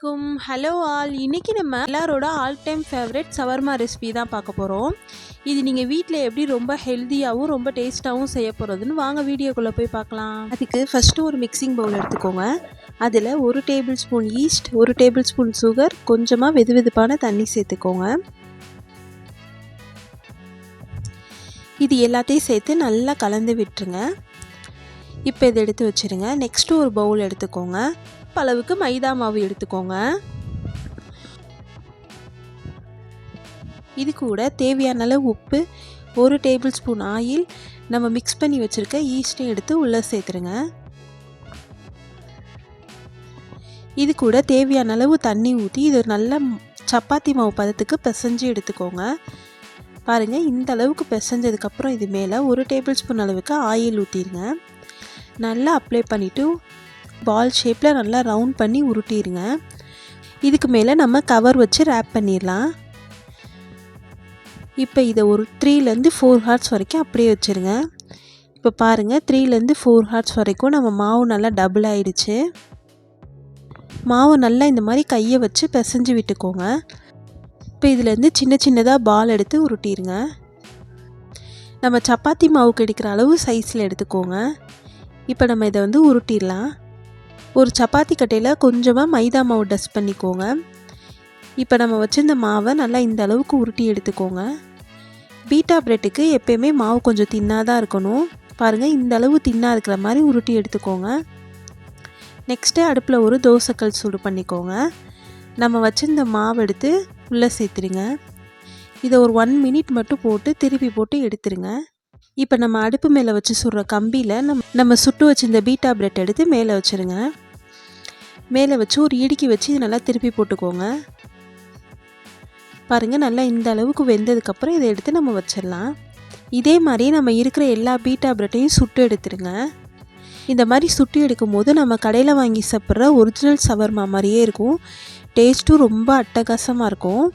அலைக்கும். Hello all. இன்னைக்கு நம்ம எல்லாரோட all time favourite shawarma recipe தான் பார்க்க போகிறோம். இது நீங்கள் வீட்டில் எப்படி ரொம்ப ஹெல்த்தியாகவும் ரொம்ப டேஸ்ட்டாகவும் செய்ய போகிறதுன்னு வாங்க வீடியோக்குள்ளே போய் பார்க்கலாம். அதுக்கு ஃபஸ்ட்டு ஒரு மிக்சிங் பவுல் எடுத்துக்கோங்க. அதில் 1 table spoon east, 1 table spoon sugar, கொஞ்சமாக வெதுவெதுப்பான தண்ணி சேர்த்துக்கோங்க. இது எல்லாத்தையும் சேர்த்து நல்லா கலந்து விட்டுருங்க. இப்போ இதை எடுத்து வச்சுருங்க. நெக்ஸ்ட்டு ஒரு பவுல் எடுத்துக்கோங்க. அளவுக்கு மைதா மாவு எடுத்துக்கோங்க. இது கூட தேவையான அளவு உப்பு, 1 டேபிள் ஸ்பூன் ஆயில், நம்ம மிக்ஸ் பண்ணி வச்சுருக்க ஈஸ்ட்டையும் எடுத்து உள்ளே சேர்த்துருங்க. இது கூட தேவையான அளவு தண்ணி ஊற்றி இது நல்ல சப்பாத்தி மாவு பதத்துக்கு பிசைஞ்சு எடுத்துக்கோங்க. பாருங்கள், இந்த அளவுக்கு பிசைஞ்சதுக்கப்புறம் இது மேலே 1 டேபிள் ஸ்பூன் அளவுக்கு ஆயில் ஊற்றிடுங்க. நல்லா அப்ளை பண்ணிவிட்டு பால் ஷேப்பில் நல்லா ரவுண்ட் பண்ணி உருட்டிடுங்க. இதுக்கு மேலே நம்ம கவர் வச்சு ரேப் பண்ணிடலாம். இப்போ இதை ஒரு 3லேருந்து 4 ஹார்ஸ் வரைக்கும் அப்படியே வச்சுருங்க. இப்போ பாருங்கள், 3லேருந்து 4 ஹார்ஸ் வரைக்கும் நம்ம மாவு நல்லா டபுள் ஆகிடுச்சு. மாவு நல்லா இந்த மாதிரி கையை வச்சு பிசைஞ்சு விட்டுக்கோங்க. இப்போ இதுலேருந்து சின்ன சின்னதாக பால் எடுத்து உருட்டிடுங்க. நம்ம சப்பாத்தி மாவு கிடைக்கிற அளவு சைஸில் எடுத்துக்கோங்க. இப்போ நம்ம இதை உருட்டிடலாம். ஒரு சப்பாத்தி கட்டையில் கொஞ்சமாக மைதா மாவு டஸ்ட் பண்ணிக்கோங்க. இப்போ நம்ம வச்சுருந்த மாவை நல்லா இந்த அளவுக்கு உருட்டி எடுத்துக்கோங்க. பீட்டா பிரெட்டுக்கு எப்போயுமே மாவு கொஞ்சம் தின்னாக தான் இருக்கணும். பாருங்கள், இந்த அளவு தின்னாக இருக்கிற மாதிரி உருட்டி எடுத்துக்கோங்க. நெக்ஸ்ட்டு அடுப்பில் ஒரு தோசைக்கல் சூடு பண்ணிக்கோங்க. நம்ம வச்சுருந்த மாவு எடுத்து உள்ளே சேர்த்துருங்க. இதை ஒரு 1 மினிட் மட்டும் போட்டு திருப்பி போட்டு எடுத்துருங்க. இப்போ நம்ம அடுப்பு மேலே வச்சு சுடுற கம்பியில் நம்ம சுட்டு வச்சுருந்த பீட்டா பிரெட் எடுத்து மேலே வச்சுருங்க. மேலே வச்சு ஒரு இடுக்கி வச்சு இது நல்லா திருப்பி போட்டுக்கோங்க. பாருங்கள், நல்லா இந்த அளவுக்கு வெந்ததுக்கப்புறம் இதை எடுத்து நம்ம வச்சிடலாம். இதே மாதிரி நம்ம இருக்கிற எல்லா பீட்டா பிரெட்டையும் சுட்டு எடுத்துருங்க. இந்த மாதிரி சுட்டு எடுக்கும் போது நம்ம கடையில் வாங்கி சாப்பிட்ற ஒரிஜினல் சவர்மா மாதிரியே இருக்கும். டேஸ்ட்டும் ரொம்ப அட்டகாசமாக இருக்கும்.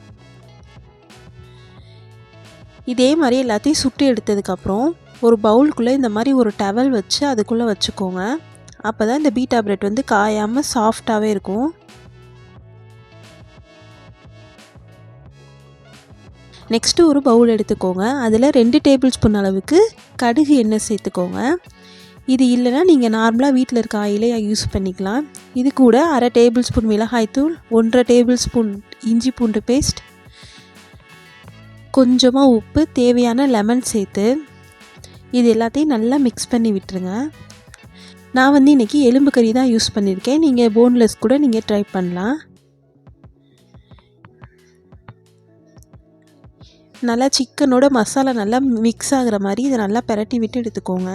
இதே மாதிரி எல்லாத்தையும் சுட்டு எடுத்ததுக்கப்புறம் ஒரு பவுலுக்குள்ளே இந்த மாதிரி ஒரு டவல் வச்சு அதுக்குள்ளே வச்சுக்கோங்க. அப்போ தான் இந்த பீட்டா பிரெட் காயாமல் சாஃப்டாகவே இருக்கும். நெக்ஸ்ட்டு ஒரு பவுல் எடுத்துக்கோங்க. அதில் 2 டேபிள் ஸ்பூன் அளவுக்கு கடுகு எண்ணெய் சேர்த்துக்கோங்க. இது இல்லைன்னா நீங்கள் நார்மலாக வீட்டில் இருக்க ஆயிலே யூஸ் பண்ணிக்கலாம். இது கூட 1/2 டேபிள் ஸ்பூன் மிளகாய்த்தூள், 1/2 டேபிள் ஸ்பூன் இஞ்சி பூண்டு பேஸ்ட், கொஞ்சமாக உப்பு, தேவையான லெமன் சேர்த்து இது எல்லாத்தையும் நல்லா மிக்ஸ் பண்ணி விட்டுருங்க. நான் இன்றைக்கி எலும்பு கறி தான் யூஸ் பண்ணியிருக்கேன். நீங்கள் போன்லெஸ் கூட நீங்கள் ட்ரை பண்ணலாம். நல்லா சிக்கனோட மசாலா நல்லா மிக்ஸ் ஆகிற மாதிரி இதை நல்லா பிரட்டி விட்டு எடுத்துக்கோங்க.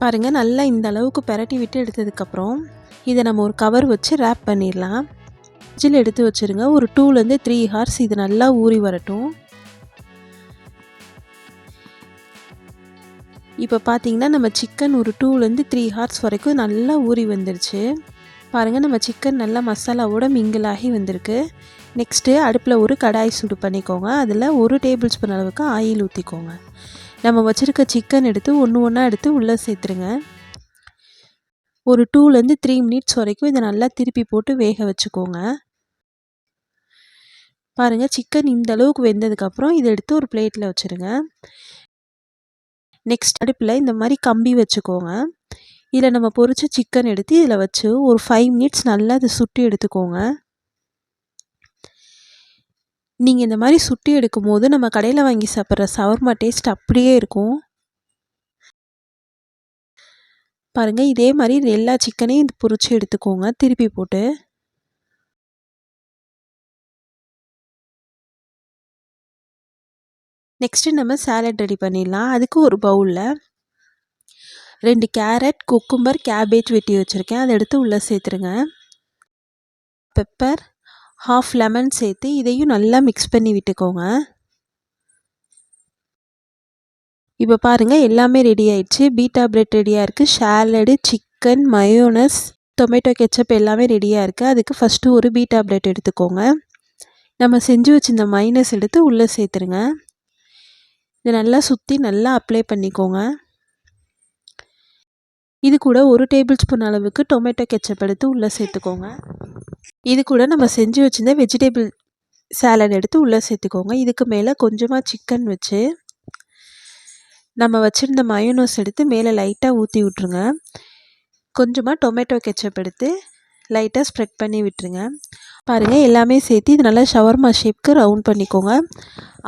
பாருங்கள், நல்லா இந்த அளவுக்கு பிரட்டி விட்டு எடுத்ததுக்கப்புறம் இதை நம்ம ஒரு கவர் வச்சு ரேப் பண்ணிடலாம். ஃப்ரிட்ஜில் எடுத்து வச்சுருங்க. ஒரு 2லேருந்து 3 ஹார்ஸ் இது நல்லா ஊறி வரட்டும். இப்போ பார்த்தீங்கன்னா நம்ம சிக்கன் ஒரு 2லேருந்து 3 ஹார்ஸ் வரைக்கும் நல்லா ஊறி வந்துருச்சு. பாருங்கள், நம்ம சிக்கன் நல்லா மசாலாவோட மிங்கிள் ஆகி வந்திருக்கு. நெக்ஸ்ட்டு அடுப்பில் ஒரு கடாய் சூடு பண்ணிக்கோங்க. அதில் 1 டேபிள் ஸ்பூன் அளவுக்கு ஆயில் ஊற்றிக்கோங்க. நம்ம வச்சுருக்க சிக்கன் எடுத்து ஒன்றா எடுத்து உள்ளே சேர்த்துருங்க. ஒரு 2லேருந்து 3 மினிட்ஸ் வரைக்கும் இதை நல்லா திருப்பி போட்டு வேக வச்சுக்கோங்க. பாருங்கள், சிக்கன் இந்த அளவுக்கு வெந்ததுக்கப்புறம் இதை எடுத்து ஒரு பிளேட்டில் வச்சுருங்க. நெக்ஸ்ட் அடுப்பில் இந்த மாதிரி கம்பி வச்சுக்கோங்க. இதில் நம்ம பொரிச்ச சிக்கன் எடுத்து இதில் வச்சு ஒரு 5 மினிட்ஸ் நல்லா அதை சுட்டி எடுத்துக்கோங்க. நீங்கள் இந்த மாதிரி சுட்டி எடுக்கும் போது நம்ம கடையில் வாங்கி சாப்பிட்ற சவர்மா டேஸ்ட் அப்படியே இருக்கும். பாருங்கள், இதே மாதிரி எல்லா சிக்கனையும் இது பொரிச்சு எடுத்துக்கோங்க திருப்பி போட்டு. நெக்ஸ்ட்டு நம்ம சாலட் ரெடி பண்ணிடலாம். அதுக்கு ஒரு பவுலில் 2 கேரட், குக்கும்பர், கேபேஜ் வெட்டி வச்சுருக்கேன். அதை எடுத்து உள்ளே சேர்த்துருங்க. பெப்பர், 1/2 லெமன் சேர்த்து இதையும் நல்லா மிக்ஸ் பண்ணி விட்டுக்கோங்க. இப்போ பாருங்கள், எல்லாமே ரெடி ஆயிடுச்சு. பீட்டா பிரெட் ரெடியாக இருக்குது. Salad, chicken, mayonnaise, tomato ketchup எல்லாமே ரெடியாக இருக்குது. அதுக்கு ஃபஸ்ட்டு ஒரு பீட்டா பிரெட் எடுத்துக்கோங்க. நம்ம செஞ்சு வச்சுருந்த மைனஸ் எடுத்து உள்ளே சேர்த்துருங்க. இதை நல்லா சுற்றி நல்லா அப்ளை பண்ணிக்கோங்க. இது கூட 1 டேபிள் ஸ்பூன் அளவுக்கு டொமேட்டோ கெச்சப் எடுத்து உள்ளே சேர்த்துக்கோங்க. இது கூட நம்ம செஞ்சு வச்சுருந்த வெஜிடபிள் சாலட் எடுத்து உள்ளே சேர்த்துக்கோங்க. இதுக்கு மேலே கொஞ்சமாக சிக்கன் வச்சு நம்ம வச்சுருந்த மயோனோஸ் எடுத்து மேலே லைட்டாக ஊற்றி விட்ருங்க. கொஞ்சமாக டொமேட்டோ கெச்சப் எடுத்து லைட்டாக ஸ்ப்ரெட் பண்ணி விட்டுருங்க. பாருங்கள், எல்லாமே சேர்த்து இது நல்லா ஷவர்மா ஷேப்க்கு ரவுண்ட் பண்ணிக்கோங்க.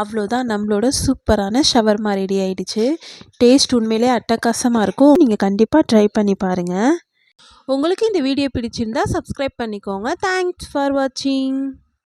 அவ்வளோதான், நம்மளோட சூப்பரான ஷவர்மா ரெடி ஆகிடுச்சு. டேஸ்ட் உண்மையிலே அட்டகாசமாக இருக்கும். நீங்கள் கண்டிப்பாக ட்ரை பண்ணி பாருங்கள். உங்களுக்கு இந்த வீடியோ பிடிச்சிருந்தா சப்ஸ்கிரைப் பண்ணிக்கோங்க. தேங்க்ஸ் ஃபார் வாட்சிங்.